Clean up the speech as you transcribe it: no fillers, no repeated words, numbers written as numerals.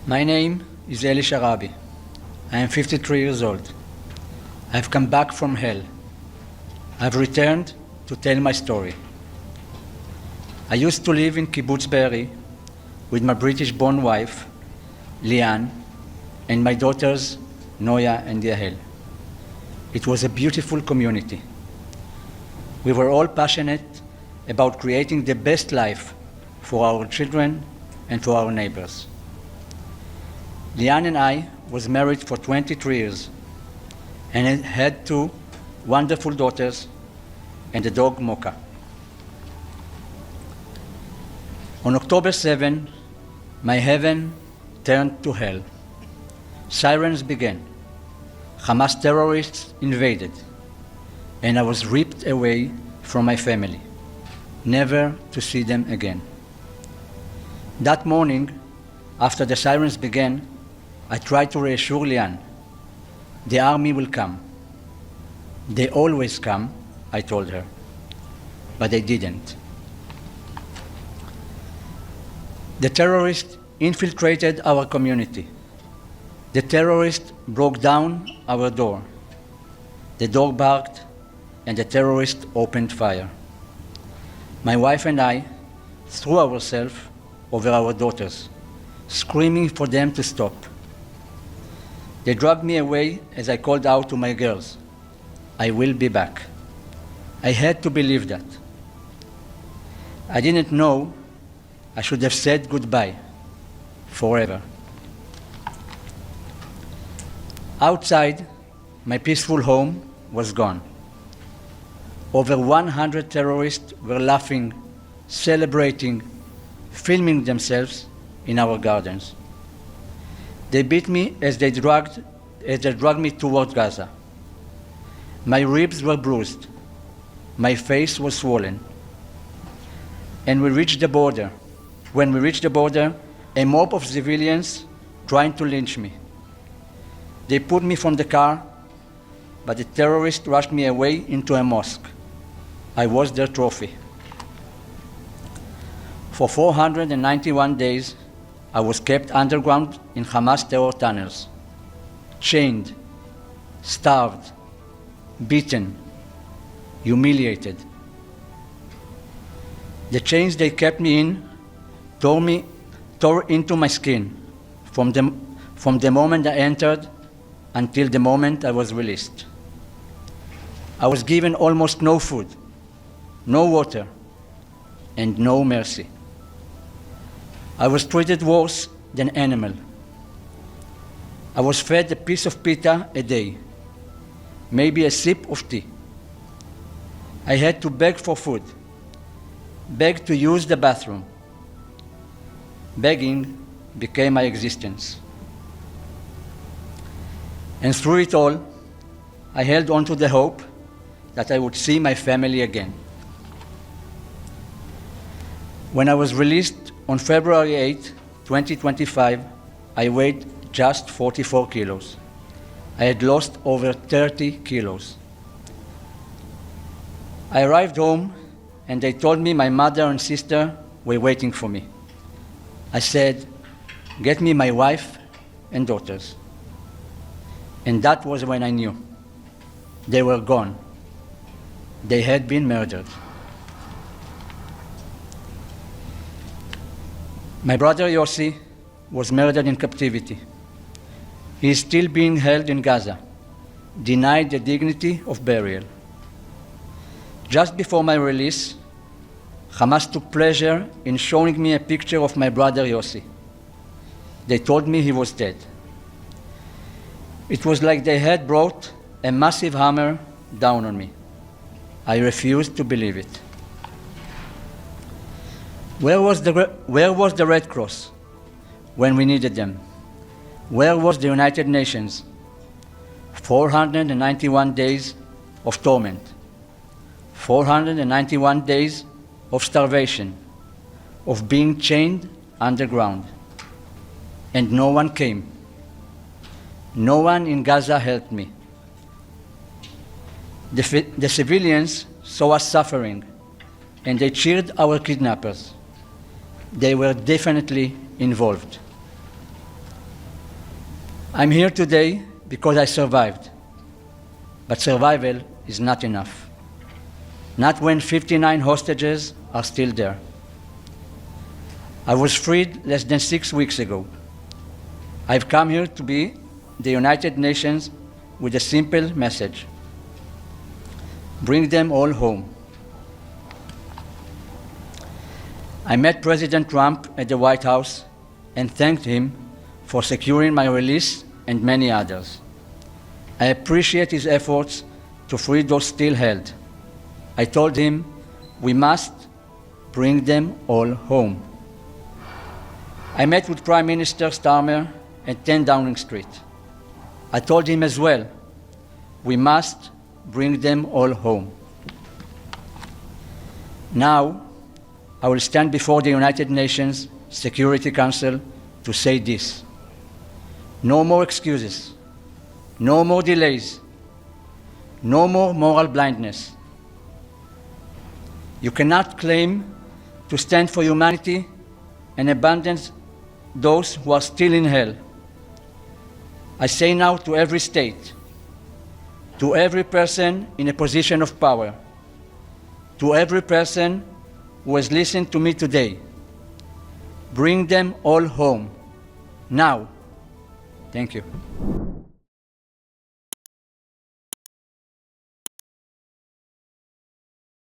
My name is Sharabi. I am 53 years old. I have come back from hell. I have returned to tell my story. I used to live in Kibbutz Be'eri with my British-born wife, Liane, and my daughters, Noya and Yahel. It was a beautiful community. We were all passionate about creating the best life for our children and for our neighbors. Liane and I was married for 23 years and had two wonderful daughters and a dog, Mocha. On October 7, my heaven turned to hell. Sirens began. Hamas terrorists invaded, and I was ripped away from my family, never to see them again. That morning, after the sirens began, I tried to reassure Liane. The army will come. They always come, I told her, but they didn't. The terrorists infiltrated our community. The terrorists broke down our door. The dog barked, and the terrorists opened fire. My wife and I threw ourselves over our daughters, screaming for them to stop. They dragged me away as I called out to my girls, "I will be back." I had to believe that. I didn't know I should have said goodbye forever. Outside, my peaceful home was gone. Over 100 terrorists were laughing, celebrating, filming themselves in our gardens. They beat me as they dragged me towards Gaza. My ribs were bruised. My face was swollen. And when we reached the border, a mob of civilians trying to lynch me. They put me from the car, but the terrorists rushed me away into a mosque. I was their trophy. For 491 days, I was kept underground in Hamas terror tunnels, chained, starved, beaten, humiliated. The chains they kept me in tore into my skin from the moment I entered until the moment I was released. I was given almost no food, no water, and no mercy. I was treated worse than animal. I was fed a piece of pita a day, maybe a sip of tea. I had to beg for food, beg to use the bathroom. Begging became my existence. And through it all, I held on to the hope that I would see my family again. When I was released on February 8, 2025, I weighed just 44 kilos. I had lost over 30 kilos. I arrived home and they told me my mother and sister were waiting for me. I said, "Get me my wife and daughters." And that was when I knew. They were gone. They had been murdered. My brother Yossi was murdered in captivity. He is still being held in Gaza, denied the dignity of burial. Just before my release, Hamas took pleasure in showing me a picture of my brother Yossi. They told me he was dead. It was like they had brought a massive hammer down on me. I refused to believe it. Where was the Red Cross when we needed them? Where was the United Nations? 491 days of torment, 491 days of starvation, of being chained underground. And no one came. No one in Gaza helped me. The civilians saw us suffering, and they cheered our kidnappers. They were definitely involved. I'm here today because I survived. But survival is not enough. Not when 59 hostages are still there. I was freed less than 6 weeks ago. I've come here to be the United Nations with a simple message. Bring them all home. I met President Trump at the White House and thanked him for securing my release and many others. I appreciate his efforts to free those still held. I told him we must bring them all home. I met with Prime Minister Starmer at 10 Downing Street. I told him as well, we must bring them all home. Now, I will stand before the United Nations Security Council to say this. No more excuses. No more delays. No more moral blindness. You cannot claim to stand for humanity and abandon those who are still in hell. I say now to every state, to every person in a position of power, to every person who has listened to me today, bring them all home, now. Thank you.